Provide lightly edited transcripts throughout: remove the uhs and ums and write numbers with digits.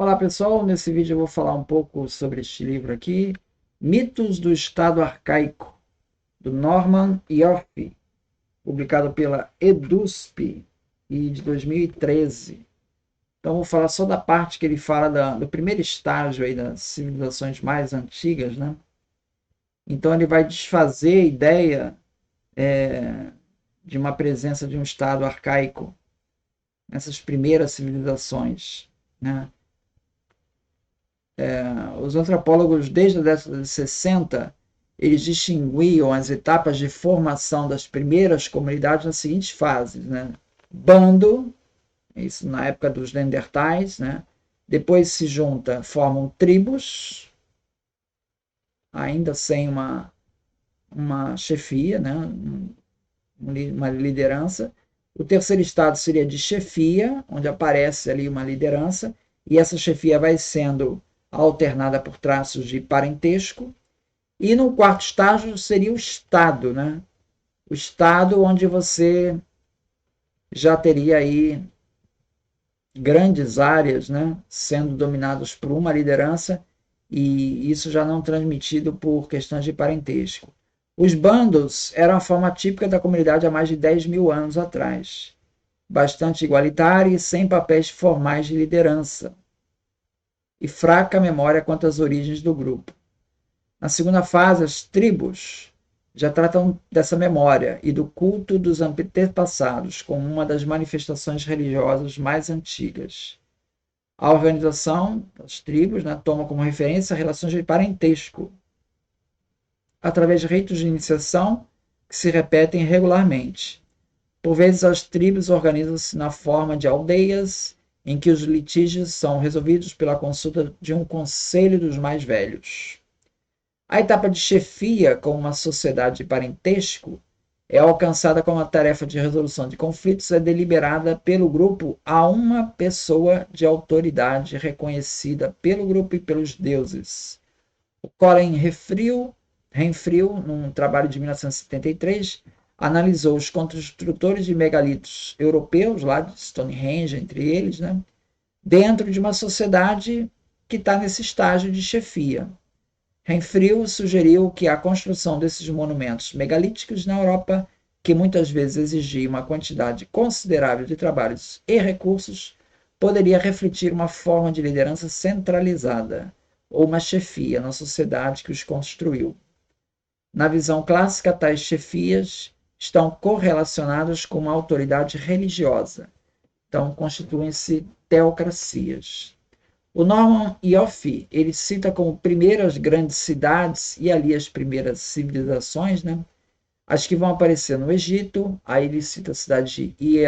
Olá pessoal, nesse vídeo eu vou falar um pouco sobre este livro aqui, Mitos do Estado Arcaico, do Norman Ioffe, publicado pela EDUSP e de 2013. Então vou falar só da parte que ele fala do primeiro estágio aí das civilizações mais antigas, né? Então ele vai desfazer a ideia de uma presença de um Estado arcaico nessas primeiras civilizações, né? Os antropólogos, desde a década de 60, eles distinguiam as etapas de formação das primeiras comunidades nas seguintes fases, né? Bando, isso na época dos Neandertais, né? Depois se junta, formam tribos, ainda sem uma chefia, né? Uma liderança. O terceiro estado seria de chefia, onde aparece ali uma liderança, e essa chefia vai sendo alternada por traços de parentesco. E no quarto estágio seria o estado, né? O estado onde você já teria aí grandes áreas, né, sendo dominados por uma liderança, e isso já não transmitido por questões de parentesco. Os bandos eram a forma típica da comunidade há mais de 10 mil anos atrás, bastante igualitária e sem papéis formais de liderança, e fraca memória quanto às origens do grupo. Na segunda fase, as tribos já tratam dessa memória e do culto dos antepassados como uma das manifestações religiosas mais antigas. A organização das tribos, né, toma como referência relações de parentesco, através de ritos de iniciação que se repetem regularmente. Por vezes, as tribos organizam-se na forma de aldeias, em que os litígios são resolvidos pela consulta de um conselho dos mais velhos. A etapa de chefia, como uma sociedade de parentesco, é alcançada com a tarefa de resolução de conflitos é deliberada pelo grupo a uma pessoa de autoridade reconhecida pelo grupo e pelos deuses. O Colin Renfrew, num trabalho de 1973, analisou os construtores de megalitos europeus, lá de Stonehenge, entre eles, né, dentro de uma sociedade que está nesse estágio de chefia. Renfrew sugeriu que a construção desses monumentos megalíticos na Europa, que muitas vezes exigia uma quantidade considerável de trabalhos e recursos, poderia refletir uma forma de liderança centralizada, ou uma chefia na sociedade que os construiu. Na visão clássica, tais chefias estão correlacionadas com uma autoridade religiosa, então constituem-se teocracias. O Norman Ioffe, ele cita como primeiras grandes cidades e ali as primeiras civilizações, né? As que vão aparecer no Egito. Aí ele cita a cidade de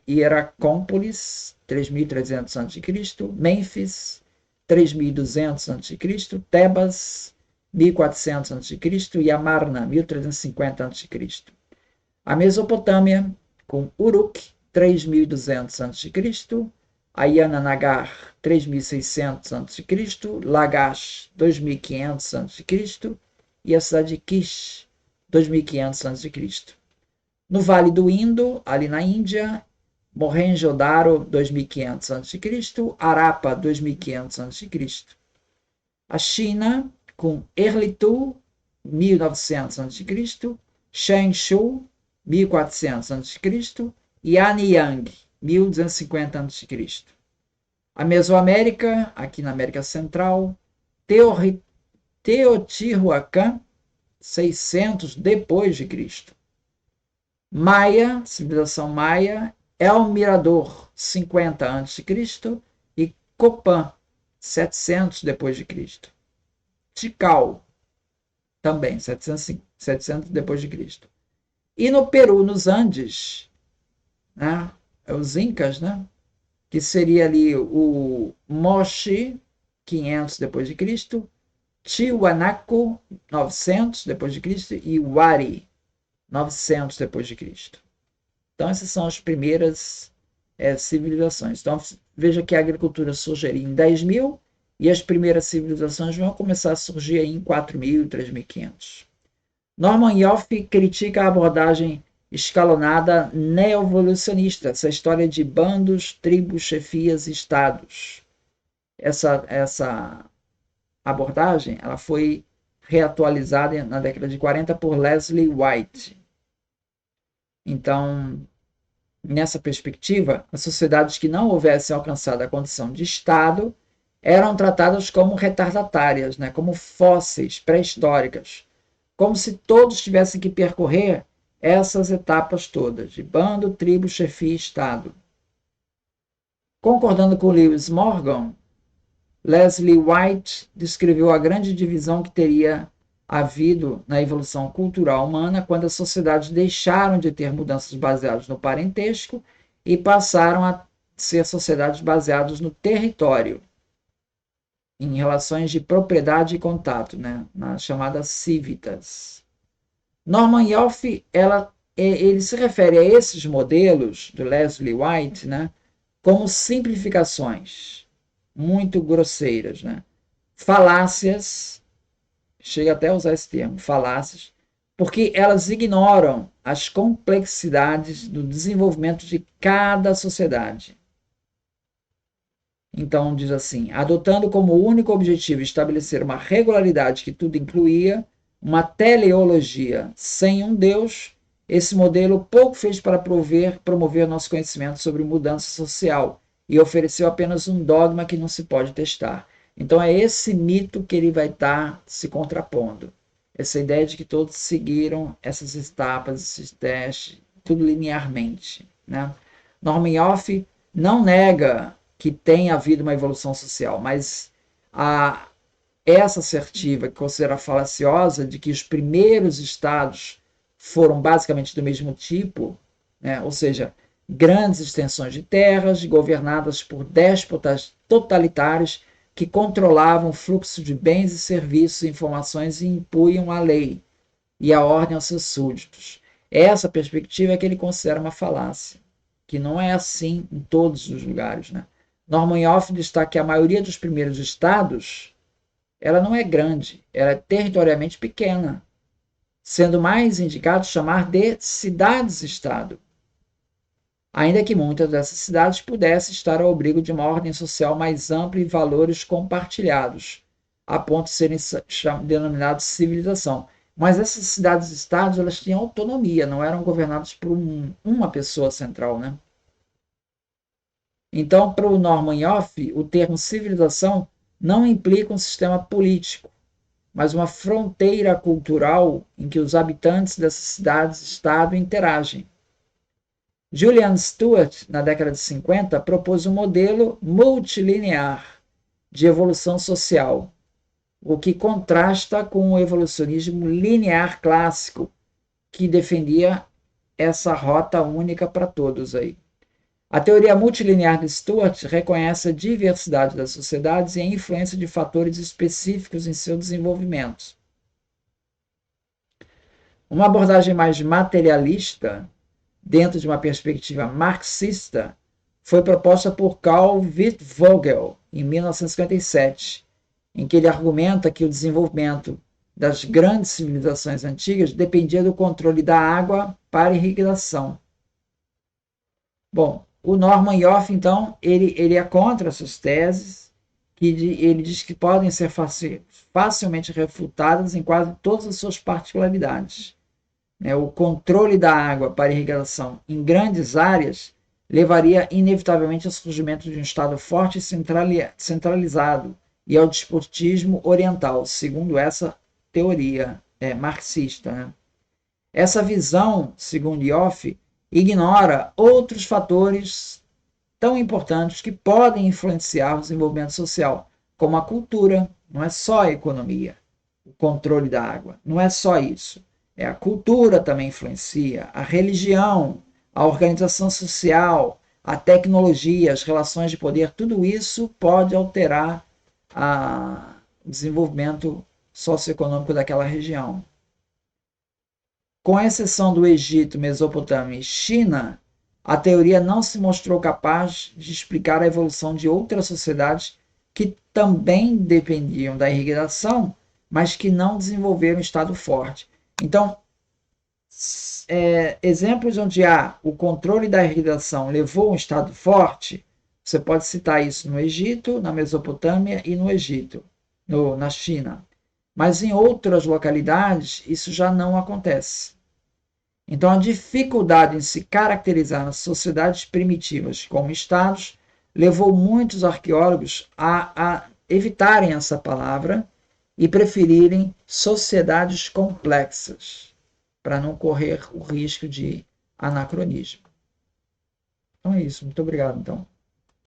Hieracómpolis, 3.300 a.C., Mênfis, 3.200 a.C., Tebas, 1.400 a.C. e Amarna, 1.350 a.C. A Mesopotâmia, com Uruk, 3.200 a.C., Ayana-Nagar, 3.600 a.C., Lagash, 2.500 a.C. e a cidade de Kish, 2.500 a.C. No Vale do Indo, ali na Índia, Mohenjo-Daro, 2.500 a.C., Harappa, 2.500 a.C. A China, com Erlitou, 1.900 a.C., Changshu, 1.400 a.C. e Anyang, 1.250 a.C. A Mesoamérica, aqui na América Central, Teotihuacan, 600 depois de Cristo. Maia, civilização Maia, El Mirador, 50 a.C. e Copan, 700 depois de Cristo. Tikal, também 700 depois de Cristo. E no Peru, nos Andes, né, os Incas, né, que seria ali o Moche, 500 depois de Cristo, Tiwanaku, 900 depois de Cristo e Wari, 900 depois de Cristo. Então essas são as primeiras civilizações. Então veja que a agricultura surgiria em 10.000 e as primeiras civilizações vão começar a surgir em 4.000 e 3.500. Norman Ioffe critica a abordagem escalonada neoevolucionista, essa história de bandos, tribos, chefias e estados. Essa abordagem ela foi reatualizada na década de 40 por Leslie White. Então, nessa perspectiva, as sociedades que não houvessem alcançado a condição de Estado eram tratadas como retardatárias, né, como fósseis pré-históricas, como se todos tivessem que percorrer essas etapas todas, de bando, tribo, chefia e Estado. Concordando com Lewis Morgan, Leslie White descreveu a grande divisão que teria havido na evolução cultural humana quando as sociedades deixaram de ter mudanças baseadas no parentesco e passaram a ser sociedades baseadas no território, em relações de propriedade e contato, né, nas chamadas civitas. Norman Ioffe, ele se refere a esses modelos do Leslie White, né, como simplificações muito grosseiras, né? Falácias, chega até a usar esse termo, falácias, porque elas ignoram as complexidades do desenvolvimento de cada sociedade. Então, diz assim, adotando como único objetivo estabelecer uma regularidade que tudo incluía, uma teleologia sem um Deus, esse modelo pouco fez para promover nosso conhecimento sobre mudança social e ofereceu apenas um dogma que não se pode testar. Então é esse mito que ele vai estar se contrapondo. Essa ideia de que todos seguiram essas etapas, esses testes, tudo linearmente. Né? Norman Ioffe não nega que tenha havido uma evolução social, mas essa assertiva, que considera falaciosa, de que os primeiros estados foram basicamente do mesmo tipo, né? Ou seja, grandes extensões de terras governadas por déspotas totalitários que controlavam o fluxo de bens e serviços e informações e impunham a lei e a ordem aos seus súditos. Essa perspectiva é que ele considera uma falácia, que não é assim em todos os lugares. Né? Norman Ioffe destaca que a maioria dos primeiros estados ela não é grande, ela é territorialmente pequena, sendo mais indicado chamar de cidades-estado, ainda que muitas dessas cidades pudessem estar ao abrigo de uma ordem social mais ampla e valores compartilhados, a ponto de serem denominados civilização. Mas essas cidades-estados elas tinham autonomia, não eram governadas por uma pessoa central, né? Então, para o Norman Ioffe, o termo civilização não implica um sistema político, mas uma fronteira cultural em que os habitantes dessas cidades-estado interagem. Julian Stewart, na década de 50, propôs um modelo multilinear de evolução social, o que contrasta com o evolucionismo linear clássico, que defendia essa rota única para todos aí. A teoria multilinear de Stewart reconhece a diversidade das sociedades e a influência de fatores específicos em seu desenvolvimento. Uma abordagem mais materialista, dentro de uma perspectiva marxista, foi proposta por Carl Wittvogel, em 1957, em que ele argumenta que o desenvolvimento das grandes civilizações antigas dependia do controle da água para irrigação. Bom, o Norman Ioffe, então, ele é contra essas teses, que ele diz que podem ser facilmente refutadas em quase todas as suas particularidades. O controle da água para irrigação em grandes áreas levaria inevitavelmente ao surgimento de um Estado forte e centralizado e ao despotismo oriental, segundo essa teoria marxista. Né? Essa visão, segundo Ioffe, ignora outros fatores tão importantes que podem influenciar o desenvolvimento social, como a cultura, não é só a economia, o controle da água, não é só isso. A cultura também influencia, a religião, a organização social, a tecnologia, as relações de poder, tudo isso pode alterar o desenvolvimento socioeconômico daquela região. Com exceção do Egito, Mesopotâmia e China, a teoria não se mostrou capaz de explicar a evolução de outras sociedades que também dependiam da irrigação, mas que não desenvolveram um Estado forte. Então, exemplos onde o controle da irrigação levou a um Estado forte Você pode citar isso no Egito, na Mesopotâmia e no Egito, na China. Mas em outras localidades, isso já não acontece. Então, a dificuldade em se caracterizar nas sociedades primitivas como estados levou muitos arqueólogos a evitarem essa palavra e preferirem sociedades complexas, para não correr o risco de anacronismo. Então é isso. Muito obrigado, então.